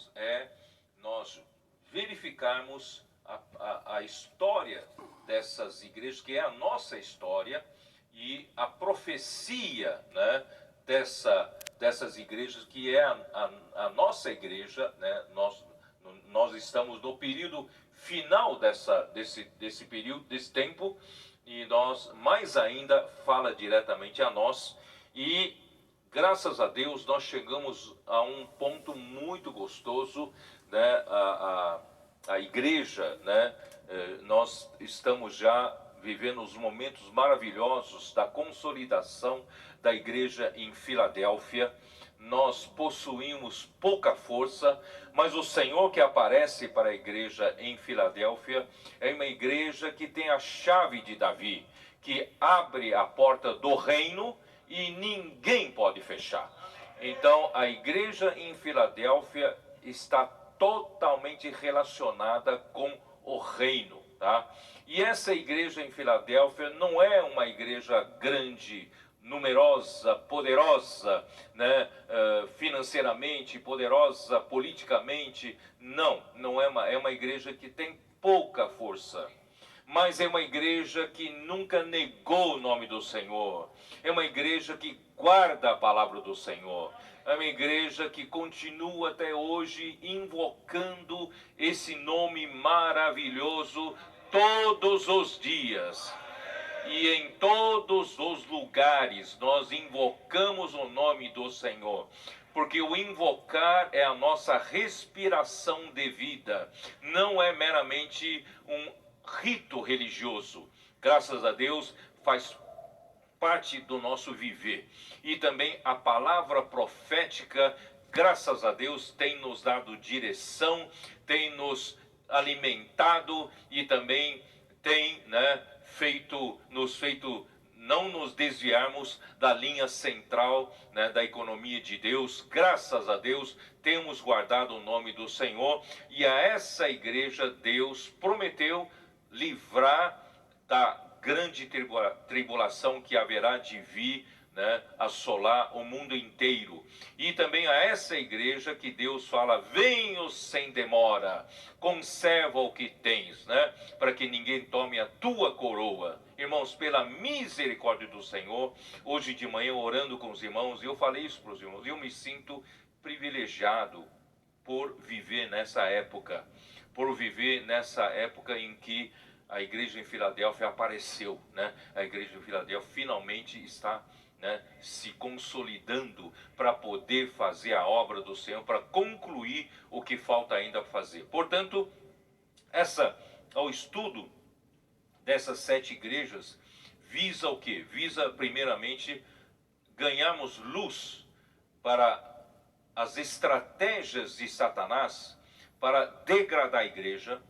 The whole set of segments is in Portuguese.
irmãos, é nós verificarmos a história dessas igrejas, que é a nossa história, e a profecia, né, dessas igrejas, que é a nossa igreja, né? Nós estamos no período final desse período, desse tempo, e nós, mais ainda, fala diretamente a nós, e graças a Deus nós chegamos a um ponto muito gostoso, né? A igreja, né? Nós estamos já vivendo os momentos maravilhosos da consolidação da igreja em Filadélfia. Nós possuímos pouca força, mas o Senhor que aparece para a igreja em Filadélfia é uma igreja que tem a chave de Davi, que abre a porta do reino e ninguém pode fechar. Então, a igreja em Filadélfia está totalmente relacionada com o reino, tá? E essa igreja em Filadélfia não é uma igreja grande, numerosa, poderosa, né, financeiramente, poderosa politicamente. Não é uma igreja que tem pouca força, mas é uma igreja que nunca negou o nome do Senhor. É uma igreja que guarda a palavra do Senhor. É uma igreja que continua até hoje invocando esse nome maravilhoso todos os dias. E em todos os lugares nós invocamos o nome do Senhor, porque o invocar é a nossa respiração de vida, não é meramente um rito religioso. Graças a Deus faz parte do nosso viver. E também a palavra profética, graças a Deus, tem nos dado direção, tem nos alimentado e também tem, né, nos feito não nos desviarmos da linha central, né, da economia de Deus. Graças a Deus temos guardado o nome do Senhor, e a essa igreja Deus prometeu livrar da grande tribulação que haverá de vir, né, assolar o mundo inteiro. E também a essa igreja que Deus fala: venho sem demora, conserva o que tens, né, para que ninguém tome a tua coroa. Irmãos, pela misericórdia do Senhor, hoje de manhã orando com os irmãos, eu falei isso para os irmãos, eu me sinto privilegiado por viver nessa época, em que a igreja em Filadélfia apareceu, né? A igreja em Filadélfia finalmente está, né, se consolidando para poder fazer a obra do Senhor, para concluir o que falta ainda fazer. Portanto, o estudo dessas 7 igrejas visa o quê? Visa primeiramente ganharmos luz para as estratégias de Satanás para degradar a igreja.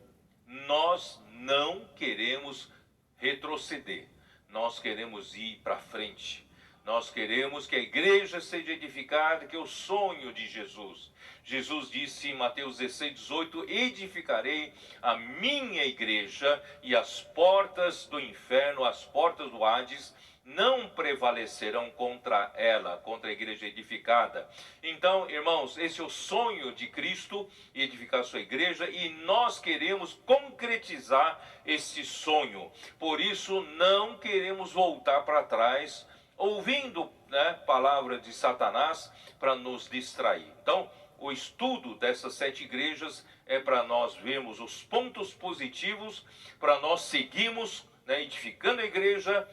Nós não queremos retroceder, nós queremos ir para frente. Nós queremos que a igreja seja edificada, que é o sonho de Jesus. Jesus disse em Mateus 16:18: edificarei a minha igreja, e as portas do inferno, as portas do Hades, não prevalecerão contra ela, contra a igreja edificada. Então, irmãos, esse é o sonho de Cristo, edificar a sua igreja, e nós queremos concretizar esse sonho. Por isso, não queremos voltar para trás, ouvindo, né, palavra de Satanás para nos distrair. Então, o estudo dessas 7 igrejas é para nós vermos os pontos positivos, para nós seguirmos, né, edificando a igreja,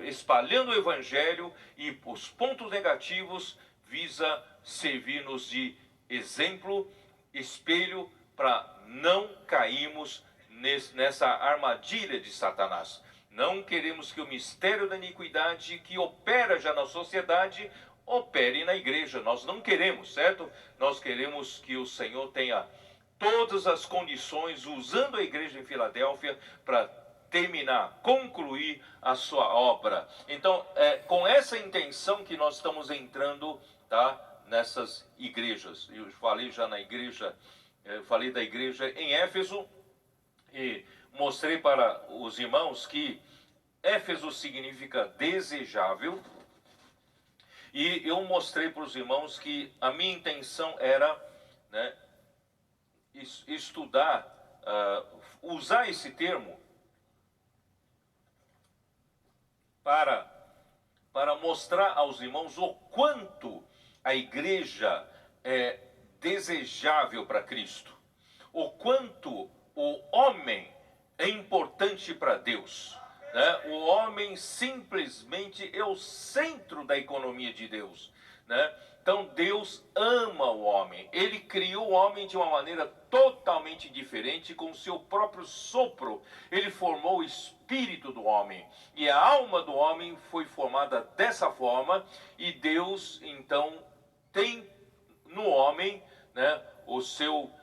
espalhando o evangelho, e os pontos negativos visa servir-nos de exemplo, espelho, para não cairmos nessa armadilha de Satanás. Não queremos que o mistério da iniquidade que opera já na sociedade opere na igreja. Nós não queremos, certo? Nós queremos que o Senhor tenha todas as condições, usando a igreja em Filadélfia, para terminar, concluir a sua obra. Então, é com essa intenção que nós estamos entrando, tá, nessas igrejas. Eu falei já na igreja, falei da igreja em Éfeso, e mostrei para os irmãos que Éfeso significa desejável, e eu mostrei para os irmãos que a minha intenção era, né, estudar, usar esse termo para mostrar aos irmãos o quanto a igreja é desejável para Cristo, o quanto o homem é importante para Deus, né? O homem simplesmente é o centro da economia de Deus, né? Então Deus ama o homem, Ele criou o homem de uma maneira totalmente diferente, com o seu próprio sopro, Ele formou o espírito do homem, e a alma do homem foi formada dessa forma, e Deus então tem no homem, né,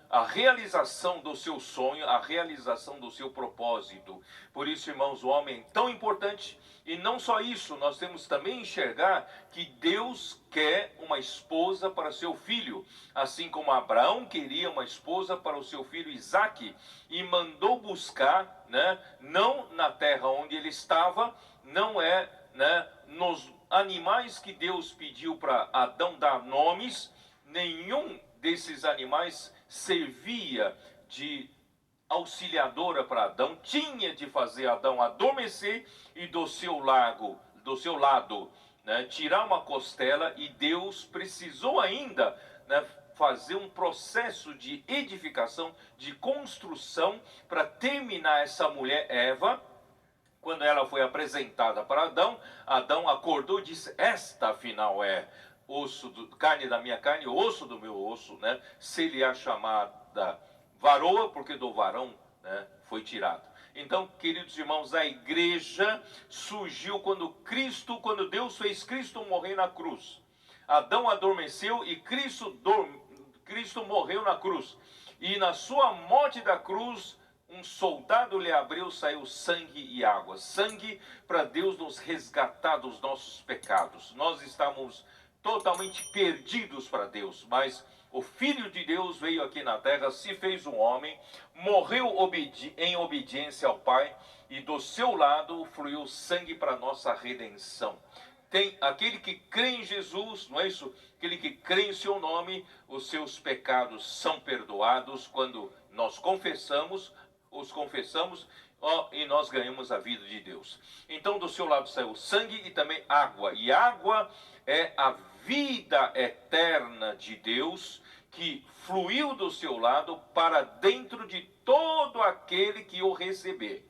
a realização do seu sonho, a realização do seu propósito. Por isso, irmãos, o homem é tão importante. E não só isso, nós temos também enxergar que Deus quer uma esposa para seu filho, assim como Abraão queria uma esposa para o seu filho Isaque, e mandou buscar, né, não na terra onde ele estava, não é, né, nos animais que Deus pediu para Adão dar nomes. Nenhum desses animais servia de auxiliadora para Adão, tinha de fazer Adão adormecer e do seu lado, né, tirar uma costela, e Deus precisou ainda, né, fazer um processo de edificação, de construção, para terminar essa mulher Eva. Quando ela foi apresentada para Adão, Adão acordou e disse: esta afinal é carne da minha carne, osso do meu osso, né? Seria chamada varoa, porque do varão, né, foi tirado. Então, queridos irmãos, a igreja surgiu quando Deus fez Cristo morrer na cruz. Adão adormeceu e Cristo morreu na cruz. E na sua morte da cruz, um soldado lhe abriu, saiu sangue e água. Sangue para Deus nos resgatar dos nossos pecados. Nós estávamos totalmente perdidos para Deus, mas o Filho de Deus veio aqui na terra, se fez um homem, morreu em obediência ao Pai, e do seu lado fluiu sangue para nossa redenção. Tem aquele que crê em Jesus, não é isso? Aquele que crê em seu nome, os seus pecados são perdoados quando nós os confessamos, e nós ganhamos a vida de Deus. Então do seu lado saiu sangue e também água, e água é a vida eterna de Deus, que fluiu do seu lado para dentro de todo aquele que o receber.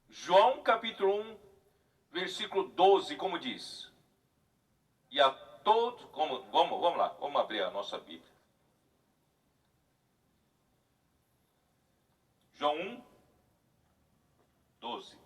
João capítulo 1, versículo 12, como diz? E a todos, vamos lá, vamos abrir a nossa Bíblia. João 1, 12.